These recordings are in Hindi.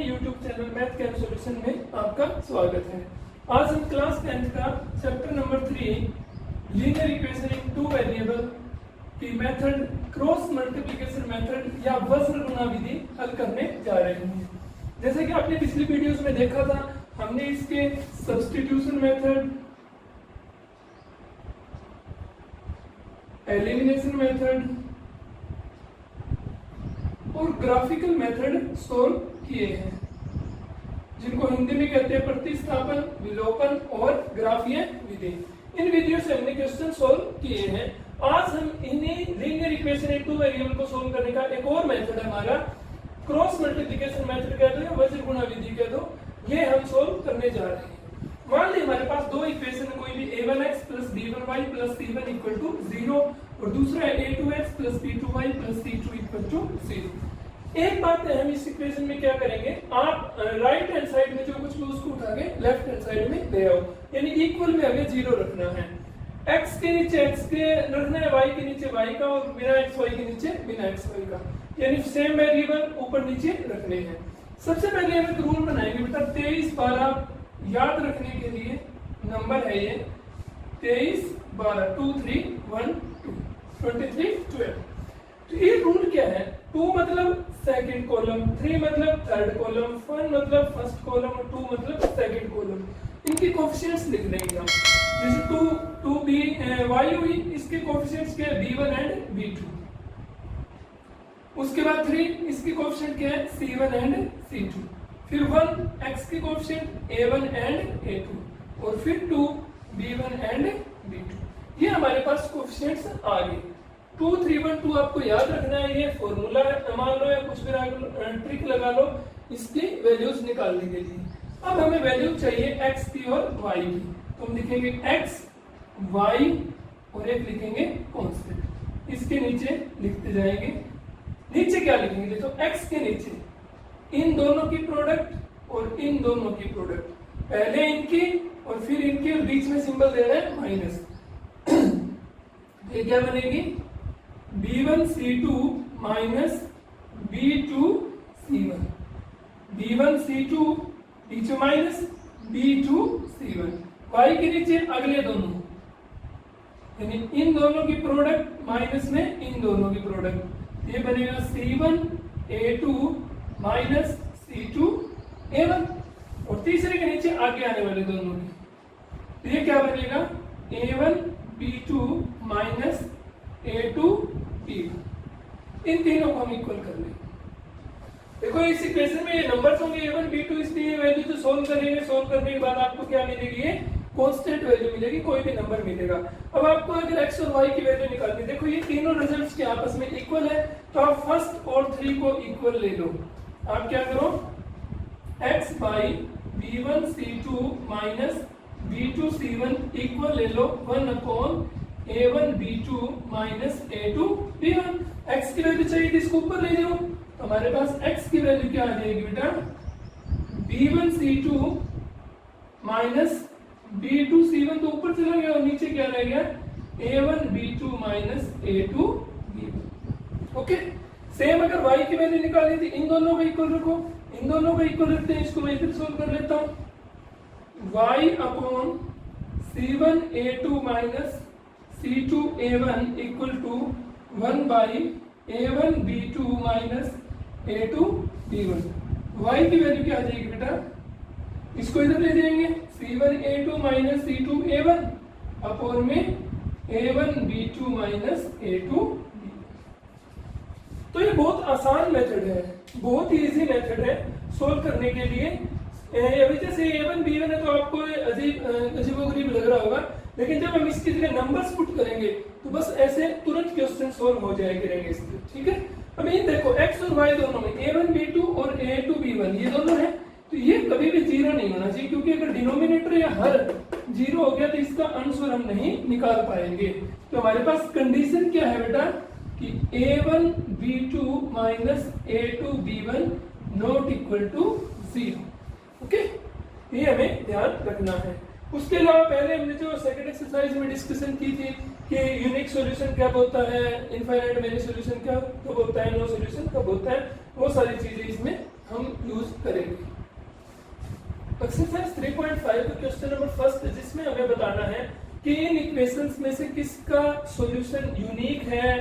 YouTube channel math cam solution में आपका स्वागत है। आज हम क्लास 10 का chapter number 3 linear equation in two variable की मेथड क्रॉस मल्टीप्लिकेशन मेथड या वज्र गुणा विधि हल करने जा रहे हैं। जैसे कि आपने पिछली वीडियोस में देखा था, हमने इसके सब्स्टिट्यूशन मेथड, एलिमिनेशन मेथड और ग्राफिकल मेथड सोल्व किए हैं, जिनको हिंदी में कहते हैं प्रतिस्थापन, विलोपन और ग्राफीय विधि। इन विधियों से हमने क्वेश्चन सोल्व किए हैं। आज हम इन्हीं linear equation in two variable को सोल्व करने का एक और मेथड है हमारा, क्रॉस मल्टीप्लिकेशन मेथड कह दो या वज्र गुणा विधि कह दो, ये हम सोल्व करने जा रहे हैं। मान लीजिए हमारे पास दो इक्वेशन है, कोई भी a1x plus b1y plus c1 equal to 0 और दूसरा है a2x plus b2y plus c2 equal to 0। एक बात है, हम इस इक्वेशन में क्या करेंगे, आप राइट हैंड साइड में जो कुछ भी उसको उठा के लेफ्ट हैंड साइड में ले आओ, यानी इक्वल में हमें 0 रखना है। x के नीचे x के रखना है, y के नीचे y का और बिना xy के नीचे बिना xy का, यानी सेम वेरिएबल ऊपर नीचे रखने हैं। सबसे पहले हम एक रूल बनाएंगे बेटा, 23 12 याद रखने के लिए नंबर है ये 23 12 2 3 1 2 23 12। तो ये रूल क्या है, 2 मतलब सेकंड कॉलम, 3 मतलब थर्ड कॉलम, 1 मतलब फर्स्ट कॉलम और 2 मतलब सेकंड कॉलम। इनके कोएफिशिएंट्स लिख देंगे हम, जैसे 2 b y हुई, इसके कोएफिशिएंट्स क्या है b1 एंड b2। उसके बाद 3, इसके कोएफिशिएंट क्या है c1 एंड c2। फिर 1 x के कोएफिशिएंट a1 एंड a2 और फिर 2 b1 एंड b2। ये हमारे पास कोएफिशिएंट्स आ गए। 2 3 1 2 आपको याद रखना है, ये फॉर्मूला मान लो या कुछ भी ट्रिक लगा लो इसकी वैल्यूज निकालने के लिए। अब हमें वैल्यू चाहिए x की और y की, तो हम लिखेंगे x y और एक लिखेंगे कांस्टेंट। इसके नीचे लिखते जाएंगे, नीचे क्या लिखेंगे, देखो x के नीचे इन दोनों की प्रोडक्ट और इन दोनों की प्रोडक्ट, पहले इनकी और फिर इनके, और बीच में सिंबल दे रहे हैं माइनस। ये क्या बनेगी b1c2 माइनस b2c1, b1c2 बीच माइनस b2c1, y के नीचे अगले दोनों, यानी इन दोनों की प्रोडक्ट माइनस में इन दोनों की प्रोडक्ट, ये बनेगा c1a2 माइनस c2 a1, और तीसरे के नीचे आगे आने वाले दोनों की, तो ये क्या बनेगा a1 b2 minus a2 b1। इन तीनों को हम इक्वल कर लेंगे। देखो इस इक्वेशन में ये नंबर्स होंगे a1 b2, इसलिए वैल्यू जो सोल्व करेंगे, सोल्व करने के बाद आपको क्या मिलेगी, ये कांस्टेंट वैल्यू मिलेगी, कोई भी नंबर मिलेगा। अब आपको अगर x और y की वैल्यू निकालनी, देखो ये तीनों रिजल्ट्स के आपस में इक्वल है, तो आप फर्स्ट और 3 को इक्वल ले लो। आप क्या करो, x by b1c2 minus b2c1 equal ले लो 1 upon a1 b2 minus a2 b1। x की वैल्यू चाहिए, इसको ऊपर ले जाओ, तो हमारे पास x की वैल्यू क्या आ जाएगी बेटा, b1c2 माइनस b2c1 तो ऊपर चला गया और नीचे क्या रह गया a1 b2 minus a2 b1। Okay, same अगर y की वैल्यू निकालनी थी, इन दोनों को इक्वल रखो, इन दोनों को इक्वल रखते हैं, इसको मैं इधर सोल्व कर लेता हूं, y upon c1 a2 minus c2 a1 equal to 1 by a1 b2 minus a2 b1। y की वैल्यू क्या आ जाएगी बेटा, इसको इधर ले जाएंगे, c1 a2 minus c2 a1 upon में a1 b2 माइनस a2। तो ये बहुत आसान मेथड है, बहुत ही इजी मेथड है सोल्व करने के लिए। अभी जैसे a1 b1 है तो आपको अजीबोगरीब लग रहा होगा, लेकिन जब हम इसकी जगह नंबर्स पुट करेंगे तो बस ऐसे तुरंत क्वेश्चन सोल्व हो जाएंगे इसके, ठीक है। अब ये देखो x और y दोनों में a1 b2 और a2 b1 ये दोनों है, तो ये कभी भी 0 नहीं होना चाहिए, क्योंकि अगर डिनोमिनेटर या हर 0 हो गया तो इसका आंसर हम नहीं निकाल पाएंगे। तो हमारे पास कंडीशन क्या है बेटा कि a1 b2 minus a2 b1 not equal to 0। Okay, ये हमें ध्यान रखना है। उसके अलावा पहले हमने जो सेकंड एक्सरसाइज में डिस्कशन की थी कि यूनिक सॉल्यूशन कब होता है, इनफाइनाइट मेनी सॉल्यूशन कब होता है, नो सॉल्यूशन कब होता है, वो सारी चीजें इसमें हम यूज करेंगे। एक्सरसाइज 3.5 का क्वेश्चन नंबर फर्स्ट, जिसमें हमें बताना है कि इन इक्वेशंस में से किसका सॉल्यूशन यूनिक है,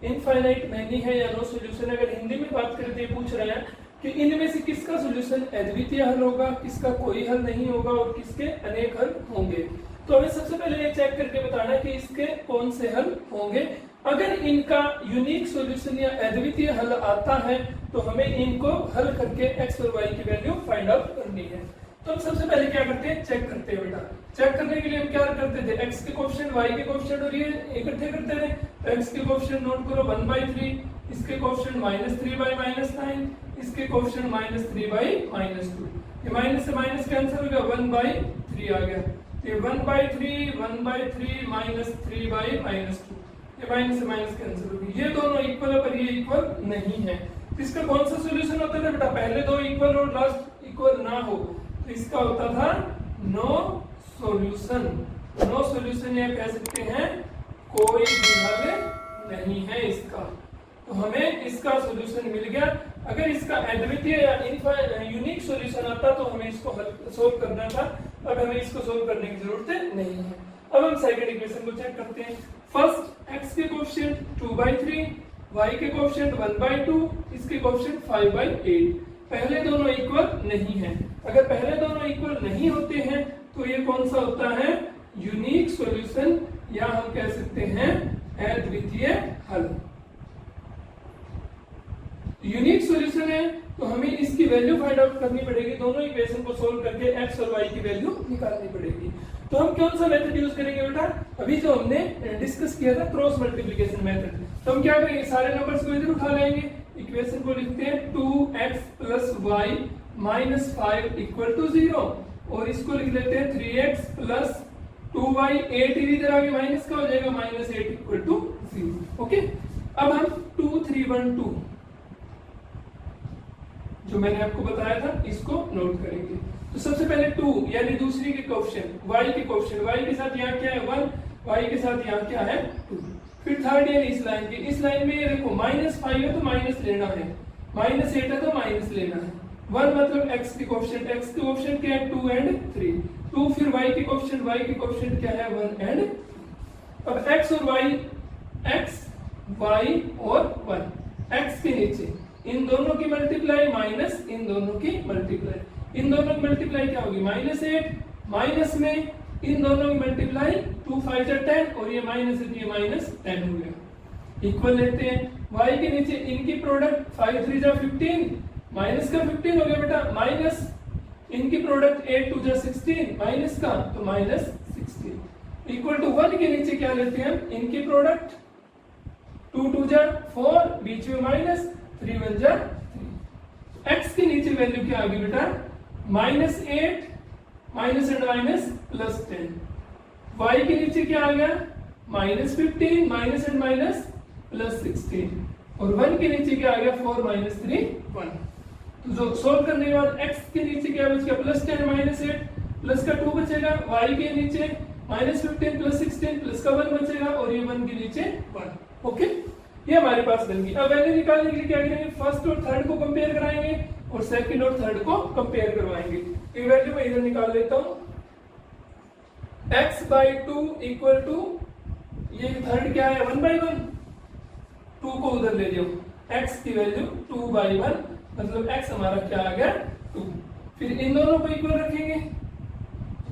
इनफाइनाइट मैनी है या नो सॉल्यूशन। अगर हिंदी में बात करें तो ये पूछ रहे हैं कि इनमें से किसका सॉल्यूशन अद्वितीय हल होगा, किसका कोई हल नहीं होगा और किसके अनेक हल होंगे। तो हमें सबसे पहले ये चेक करके बताना है कि इसके कौन से हल होंगे। अगर इनका यूनिक सॉल्यूशन या अद्वितीय हल आता है तो हमें इनको हल करके x और y की वैल्यू फाइंड आउट करनी है। तो हम सबसे पहले क्या करते हैं, चेक करते हैं बेटा। चेक करने के लिए हम क्या करते थे, x के कोएफिशिएंट y के कोएफिशिएंट और ये इकट्ठे करते थे। तो x के कोएफिशिएंट नोट करो 1/3, इसके कोएफिशिएंट -3/-9, इसके कोएफिशिएंट -3/-2। ये माइनस से माइनस कैंसिल हो गया, 1/3 आ गया। ये 1/3 -3/-2, ये माइनस से माइनस कैंसिल हो गया। ये दोनों इक्वल है पर ये इक्वल नहीं है। तो इसका कौन सा सॉल्यूशन होता था बेटा, पहले दो इक्वल और लास्ट इक्वल ना हो तो इसका होता था नो सॉल्यूशन। नो सॉल्यूशन या कह सकते हैं कोई भी हल नहीं है इसका। तो हमें इसका सॉल्यूशन मिल गया। अगर इसका अद्वितीय या यूनिक सॉल्यूशन आता तो हमें इसको सोल्व करना था, अब हमें इसको सोल्व करने की जरूरत नहीं है। अब हम सेकंड इक्वेशन को चेक करते हैं। फर्स्ट x के कोएफिशिएंट 2/3, y के कोएफिशिएंट 1/2, इसके कोएफिशिएंट 5/8। पहले दोनों इक्वल नहीं है। अगर पहले दोनों इक्वल नहीं होते हैं तो ये कौन सा होता है, यूनिक सॉल्यूशन या हम कह सकते हैं अद्वितीय हल। यूनिक सॉल्यूशन है तो हमें इसकी वैल्यू फाइंड आउट करनी पड़ेगी। दोनों इक्वेशन को सोल्व करके x और y की वैल्यू निकालनी पड़ेगी। तो हम कौन सा मेथड यूज करेंगे बेटा, अभी जो हमने डिस्कस किया था क्रॉस मल्टीप्लिकेशन मेथड। तो हम क्या करेंगे, सारे नंबर्स को इधर उठा लेंगे, इक्वेशन को लिखते हैं 2x + y - 5 = 0 और इसको लिख लेते हैं 3x + 2y, 8 इधर आगे माइनस का हो जाएगा, -8 = 0। ओके, अब हम 2 3 1 2 जो मैंने आपको बताया था इसको नोट करेंगे। तो सबसे पहले 2 यानी दूसरी के कोएफिशिएंट, y के कोएफिशिएंट, y के साथ यहाँ क्या है 1, y के साथ यहाँ क्या है 2। फिर थर्ड यानी इस लाइन के, इस लाइन में ये देखो -5 है तो माइनस लेना है, -8 है तो माइनस लेना है। 1 मतलब x के कोएफिशिएंट, x के कोएफिशिएंट क्या है 2 और 3, 2 फिर y के कोएफिशिएंट क्या है 1 और 2। अब x और y, x y और 1, x के नीचे इन दोनों की मल्टीप्लाई माइनस इन दोनों की मल्टीप्लाई, इन दोनों की मल्टीप्लाई क्या होगी -8, माइनस में इन दोनों की मल्टीप्लाई 2 5 10 और ये माइनस है तो ये -10 हो गया। इक्वल लेते हैं, y के नीचे इनकी प्रोडक्ट 5 3 जा 15, माइनस का 15 हो गया बेटा, माइनस इनकी प्रोडक्ट 8 2 जा 16, माइनस का तो -16 इक्वल टू 1 के नीचे क्या लेते हैं हम, इनकी प्रोडक्ट 2 2 जा 4, बीच में माइनस 3 1 जा 3। x के नीचे वैल्यू क्या आ गई बेटा, -8 माइनस एंड माइनस +10। y के नीचे क्या आ गया, -15 माइनस एंड माइनस +16 और 1 के नीचे क्या आ गया 4 -3 1। तो जो सोल्व करने के बाद x के नीचे क्या बच गया +10 -8 प्लस का 2 बचेगा, y के नीचे -15 +16 प्लस का 1 बचेगा और ये 1 के नीचे 1। ओके, ये हमारे पास बन गई। अब वैल्यू निकालने के लिए क्या करेंगे, फर्स्ट और थर्ड को कंपेयर कराएंगे और सेकंड और थर्ड को कंपेयर करवाएंगे। तो ये वैल्यू मैं इधर निकाल लेता हूं, x/2 इक्वल टू ये थर्ड क्या है 1/1, 2 को उधर ले जाओ, x की वैल्यू 2/1 मतलब x हमारा क्या आ गया 2। फिर इन दोनों को इक्वल रखेंगे,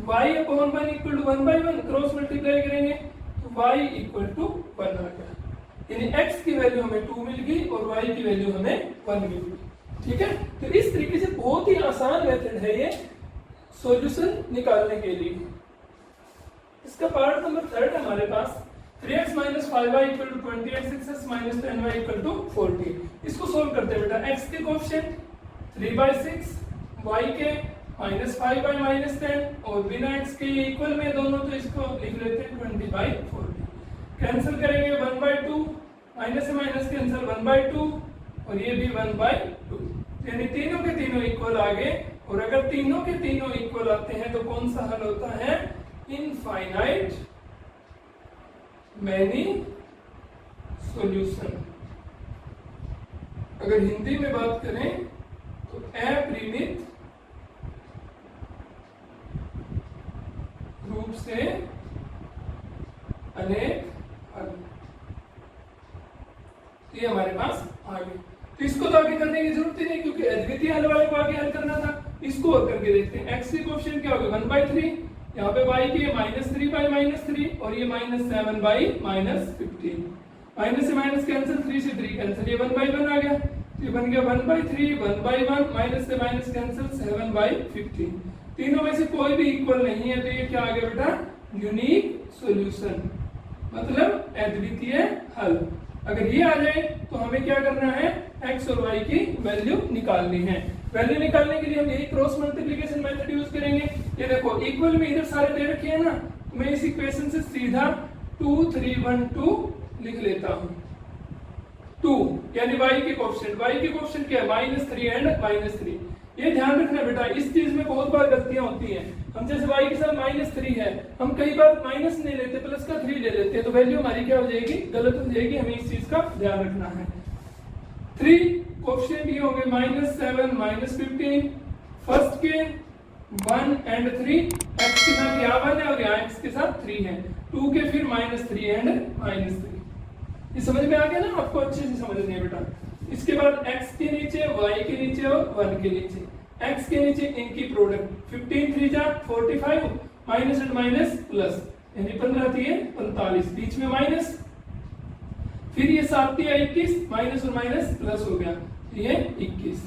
y/1 equal to 1/1, cross multiply करेंगे तो y इक्वल टू 1 आ गया। यानी x की वैल्यू हमें 2 मिल गई और y की वैल्यू हमें 1 मिल गई। ठीक है, तो इस तरीके से बहुत ही आसान मेथड है ये सॉल्यूशन निकालने के लिए। इसका पार्ट नंबर थर्ड हमारे पास 3x - 5y = 28, 6x - 10y = 40। इसको सोल्व करते हैं बेटा। x के कोएफिशिएंट 3/6, y के -5/-10 और बिना x के इक्वल में दोनों, तो इसको लिख लेते हैं 20/40। कैंसिल करेंगे 1/2, माइनस से माइनस कैंसिल 1/2 और ये भी 1/2, यानी तीनों के तीनों इक्वल आ गए। और अगर तीनों के तीनों इक्वल आते हैं तो कौन सा हल होता है, इनफाइनाइट मैनी सॉल्यूशन। अगर हिंदी में बात करें तो अपरिमित रूप से अनेक हल, ये हमारे पास आ गए। तो इसको तो आगे करने की जरूरत ही नहीं क्योंकि अद्वितीय हल वाले को आगे हल करना था। इसको और करके देखते हैं। x की कोएफिशिएंट क्या होगा 1/3, यहाँ पे y की -3/-3 और ये -7/-15। माइनस से माइनस कैंसिल, 3 से 3 कैंसिल, ये 1/1 आ गया। ये बन गया 1/3, 1/1, माइनस से माइनस कैंसिल, 7/15। तीनों में से कोई भी इक्वल नहीं है तो ये क्या आ गया बेटा, यूनिक सॉल्यूशन, मतलब अद्वितीय हल। अगर ये आ जाए तो हमें क्या करना है, x और y की वैल्यू निकालनी है। वैल्यू निकालने के लिए हम यही क्रॉस मल्टीप्लिकेशन मेथड यूज करेंगे। ये देखो इक्वल में इधर सारे दे रखे हैं ना, तो मैं इस इक्वेशन से सीधा 2 3 1 2 लिख लेता हूं। 2 यानी y के कोएफिशिएंट क्या है, -3 एंड -3। ये ध्यान रखना बेटा, इस चीज में बहुत बार गलतियां होती हैं। हम जैसे y के साथ -3 है, हम कई बार माइनस नहीं लेते, प्लस का 3 ले लेते हैं, तो वैल्यू हमारी क्या हो जाएगी, गलत हो जाएगी। हमें इस चीज का ध्यान रखना है। 3 कोएफिशिएंट ये होंगे -7 -15। फर्स्ट के 1 एंड 3, x के साथ यहाँ 1 है और यहाँ x के साथ 3 है। 2 के फिर -3 एंड -3। ये समझ में आ गया ना, आपको अच्छे से समझनी है बेटा। इसके बाद x के नीचे, y के नीचे और 1 के नीचे। x के नीचे इनकी प्रोडक्ट 15 3 जा 45, माइनस एंड माइनस प्लस, यानी 15 3 45, बीच में माइनस, फिर ये 7 3 21, माइनस और माइनस प्लस हो गया, ये 21,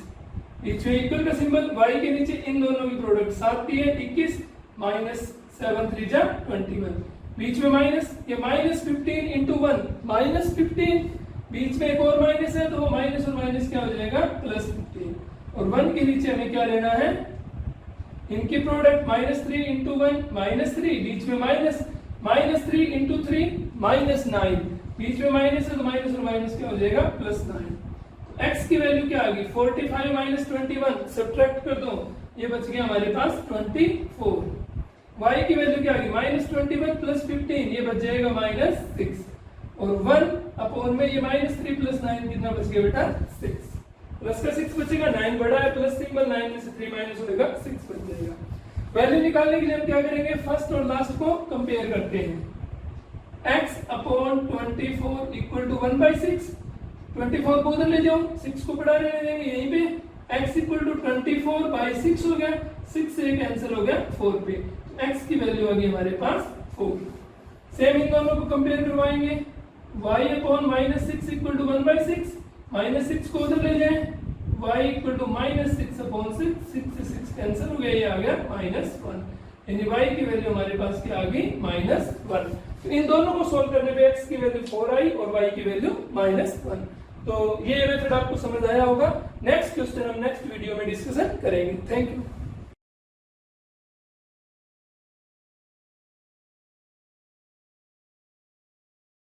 बीच में इक्वल का सिंबल, y के नीचे इन दोनों की प्रोडक्ट 7 3 21, माइनस 7 3 जा 21, बीच में माइनस, ये -15 इंटू 1 -15, बीच में एक और माइनस है तो वो माइनस और माइनस क्या हो जाएगा, +15। और 1 के नीचे हमें क्या लेना है, इनकी प्रोडक्ट -3 इंटू 1 -3, बीच में माइनस, -3 इंटू 3 -9, बीच में माइनस है तो माइनस और माइनस क्या हो जाएगा, +9। x की वैल्यू क्या आ गई, 45 -21, सब्ट्रैक्ट कर दो, ये बच गया हमारे पास 24। y की वैल्यू क्या आ गई, -21 + 15, ये बच जाएगा -6, और 1 अपॉन में ये -3 + 9 कितना बच गया बेटा, 6। प्लस का 6 बचेगा, 9 बड़ा है, प्लस सिंबल, 9 में से 3 माइनस होगा, 6 बच जाएगा। वैल्यू निकालने के लिए हम क्या करेंगे, फर्स्ट और लास्ट को कंपेयर करते हैं। x अपॉन 24 इक्वल टू 1/6, 24 को उधर ले जाओ, 6 को बड़ा रहने देंगे यहीं पे, x इक्वल टू 24/6 हो गया, 6 से कैंसिल हो गया 4 पे, x की वैल्यू आ गई हमारे पास 4। सेम इन दोनों को कंपेयर करवाएंगे, y अपॉन -6 इक्वल टू 1/6, -6 को उधर ले जाएं, y इक्वल टू -6 अपॉन 6, 6 से 6 कैंसिल हो गया, ये आ गया -1, यानी y की वैल्यू हमारे पास क्या आ गई, -1। तो इन दोनों को सोल्व करने पे x की वैल्यू 4 आई और y की वैल्यू -1। तो ये मेथड आपको समझ आया होगा। नेक्स्ट क्वेश्चन हम नेक्स्ट वीडियो में डिस्कशन करेंगे। Thank you.